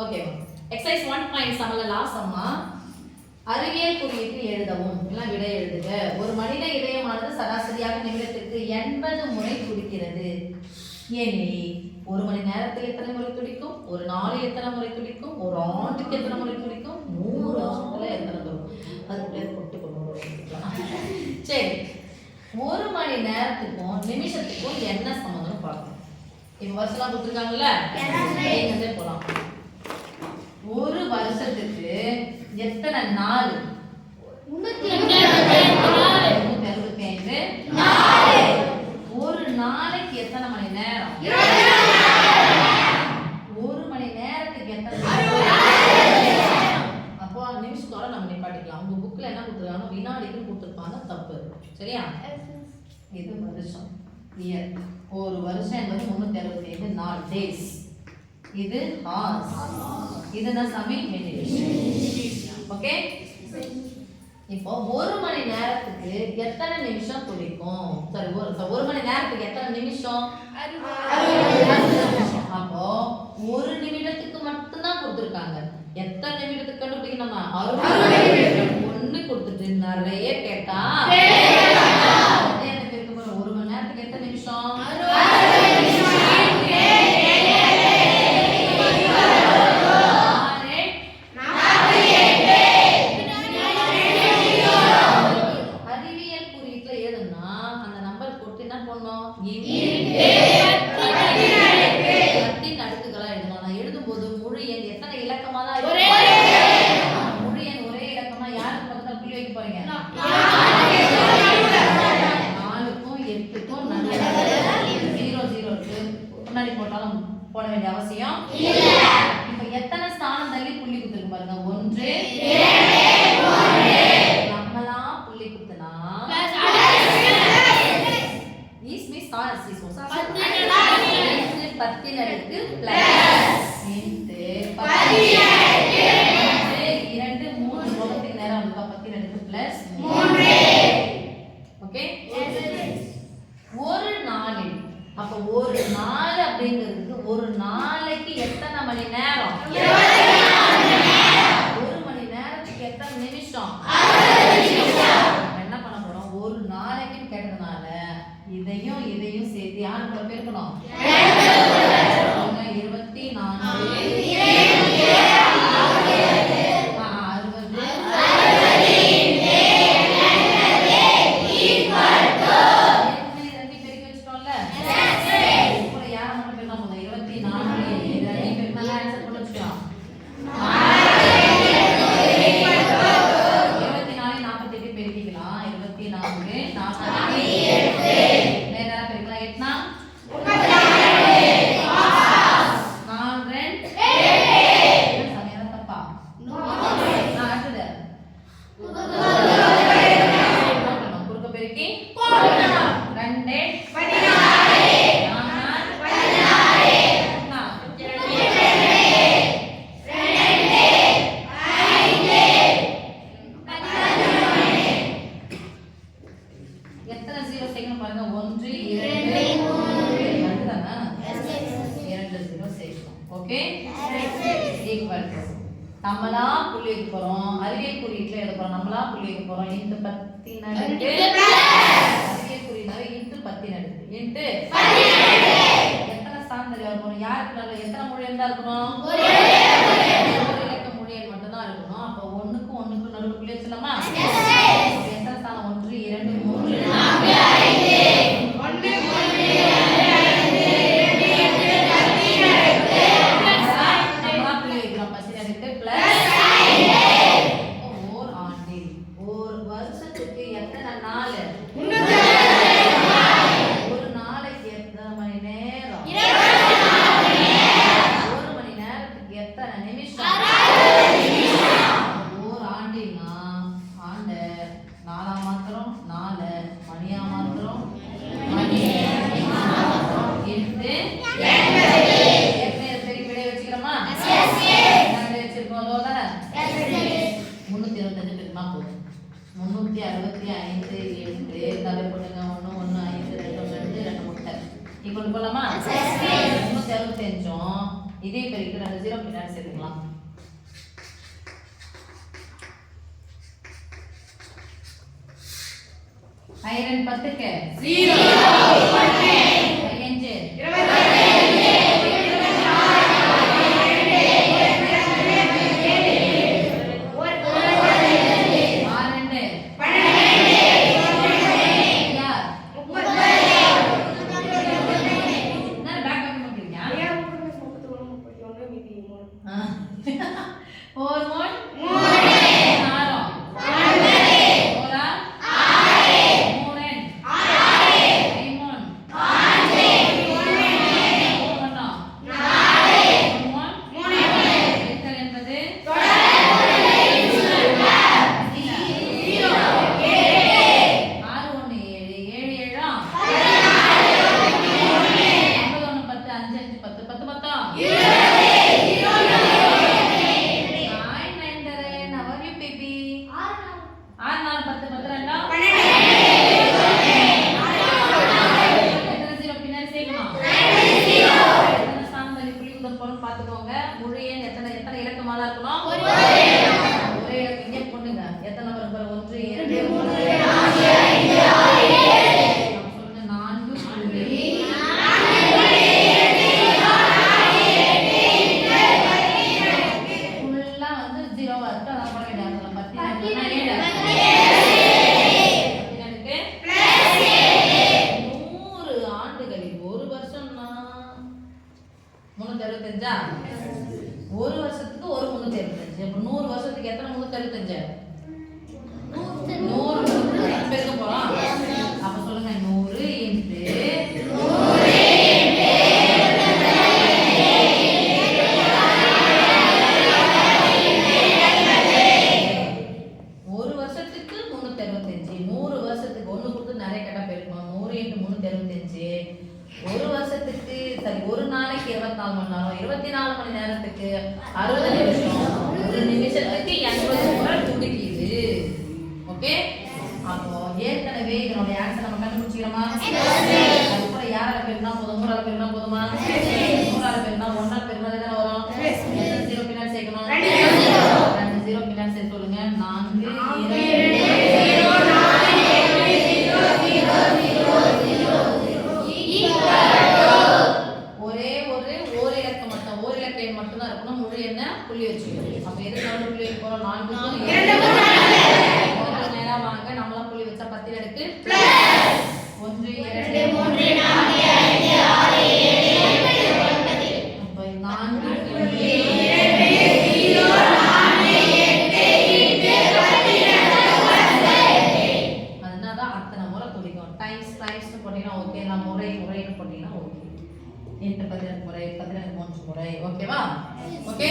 Okay exercise 1.7 last அம்மா அறிவியல் குறியீட்டில் எழுதவும் எல்லாம் விடை எழுதுக. ஒரு மனித இதயமானது சராசரியாக நிமிடத்திற்கு 80 முறை துடிக்கிறது எனில் ஒரு மணி நேரத்தில் எத்தனை முறை துடிக்கும், ஒரு நாளில் எத்தனை முறை துடிக்கும், ஒரு ஆண்டுக்கு எத்தனை முறை துடிக்கும், 100 வருஷத்துல எத்தனை தரும், அது பேர் கொட்டு கொண்டு. சரி, ஒரு மணி நேரத்துக்கும் நிமிஷத்துக்கும் என்ன சம்பந்தம் பார்க்கணும். இப்போ வருஷம்லாம் கொடுத்துருக்காங்கல்ல, போலாம். ஒரு வருஷத்துக்கு எத்தனை நாள்? 365 நாள். ஒரு நாளைக்கு எத்தனை மணி நேரம்? ஒரு மணி நேரத்துக்கு எத்தனை அப்போ நிமிஷத்தோட நம்ம நிப்பாட்டிக்கலாம். உங்க புக்ல என்ன கொடுத்துருக்காங்க, வினாடிக்கு கொடுத்துருப்பாங்க, தப்பு. சரியா? இது வருஷம், இயர். ஒரு வருஷம் என்பது 365 நாள், டேஸ். இது ஹார்ஸ், இது என்ன சாமி, மினிட்ஸ். ஓகே, இப்போ ஒரு மணி நேரத்துக்கு எத்தனை நிமிஷம் துடிக்கும்? சரி, ஒரு மணி நேரத்துக்கு எத்தனை நிமிஷம்? 60 நிமிஷம். அப்போ ஒரு நிமிடத்துக்கு மட்டும்தான் கொடுத்துருக்காங்க. எத்தனை நிமிடத்துக்கு கண்டுபிடிக்கணுமா? 60 நிமிடம். ஒண்ணு கொடுத்துட்டு நிறைய கேட்டா ஒரு மணி நேரத்துக்கு எத்தனை நிமிஷம்? போட வேண்டிய அவசியம் இல்ல. இப்போ எத்தனை ஸ்தானம் தள்ளி புள்ளி குத்துருக்கு பாருங்க. 1 2 3. நம்மலாம் புள்ளி குத்துனா இஸ் மீ ஸ்டார் இஸ் 10 அடுக்கு பிளஸ் இன்டு 2 3 பக்கத்துக்கு நேரா வந்து 10 அடுக்கு பிளஸ் 3. ஓகே, ஒரு நாளில் அப்ப ஒரு நாள் அப்படிங்கிறதுக்கு ஒரு நாளைக்கு எத்தனை மணி நேரம்? 24 மணி நேரம். ஒரு மணி நேரத்துக்கு எத்தனை நிமிஷம்? 60 நிமிஷம். என்ன பண்ண போறோம், ஒரு நாளைக்கு கேட்டதுனால இதையும் இதையும் சேர்த்து யாருக்கு கூட பெருக்கணும்? 2 நம்மளா புள்ளி வைக்க போறோம். அறிவியல் குறியீட்டுல எழுத போறோம். நம்மளா புள்ளி வைக்க போறோம். இன்டு 10 அடுக்கு அறிவியல் குறியீடாவே இன்டு 10 அடுக்கு இன்டு 10 எத்தனை ஸ்தானம் தெரிய போறோம்? யாருக்கு நல்ல எத்தனை மொழி இருந்தா இருக்கணும்? ஒரு இலக்க மொழி மட்டும் தான் இருக்கணும். அப்ப ஒண்ணுக்கு ஒண்ணுக்கு நடுவுல புள்ளி வச்சலாமா? எத்தனை ஸ்தானம்? 1 2 3 4 5 1 365 7 2 1 1 5 2 2 2 1 5 2 2 3 365 இதே பெருக்கு 2 0 பின்னாடி சேர்த்துக்கலாம். ஐரன் 10க்கு 0 5 பாத்துக்கோங்க. முழு எண் எத்தனை இலக்கமா தான் இருக்கணும்? ஒரே இலக்கம். இங்கே பொண்ணுங்க எத்தனை நம்பர்? 1 2 3 4 5 6 7 சொல்லுங்க. 4 ஃபுல்லா வந்து 0வா இருக்கு. அத போட வேண்டியது. 100 ஆண்டுகளில் ஒரு வருஷம்னா 365. ஒரு வருஷத்துக்கு ஒரு 365. அப்ப 100 வருஷத்துக்கு எத்தனை 365? 100 பெருக்க போறோம். அப்ப சொல்லுங்க 100 இன்டு 1 வருஷத்துக்கு 365. 100 வருஷத்துக்கு ஒண்ணு கொடுத்து நிறைய கேட்டா பெருக்கணும். 100 இன்டு 365. ஒரு வருஷத்துக்கு சரி ஒரு நாளைக்கு 24 மணி நேரம், 24 மணி நேரத்துக்கு 60 நிமிஷம், ஒரு நிமிஷத்துக்கு 80 முறை துடிக்குது. ஓகே, அப்போ ஏற்கனவே இதனுடைய ஆன்சர் நம்ம கண்டுபிடிச்சிக்கிறோமா? அதுக்கப்புறம் யாரால பெருனா போதும்? 100ஆல பெருனா போதுமா? 100ஆல பெருனா 1ஆல பெருனா தானே வரும். எத்தனை 0 பின்னாடி சேர்க்கணும்? 2 0 பின்னாடி சேர்த்து சொல்லுங்க. 4 மட்டும்தான் இருக்கணும். முழு என்ன புள்ளி வச்சுக்கணும். அப்ப எதுக்கு நம்ம புள்ளி வைக்க போறோம்? 4 நேரம் வாங்க. நம்மளாம் புள்ளி வச்சா 10 எடுக்கு பிளஸ் 1 2 3 4 5 6 7 அப்ப 4 அதனாலதான் அத்தனை முறை துடிக்கும். டைம்ஸ் போட்டீங்கன்னா ஓகே. நான் முறைன்னு போட்டீங்கன்னா ஓகே. 8 14 முறை 14 3 முறை. ஓகேவா? ஓகே.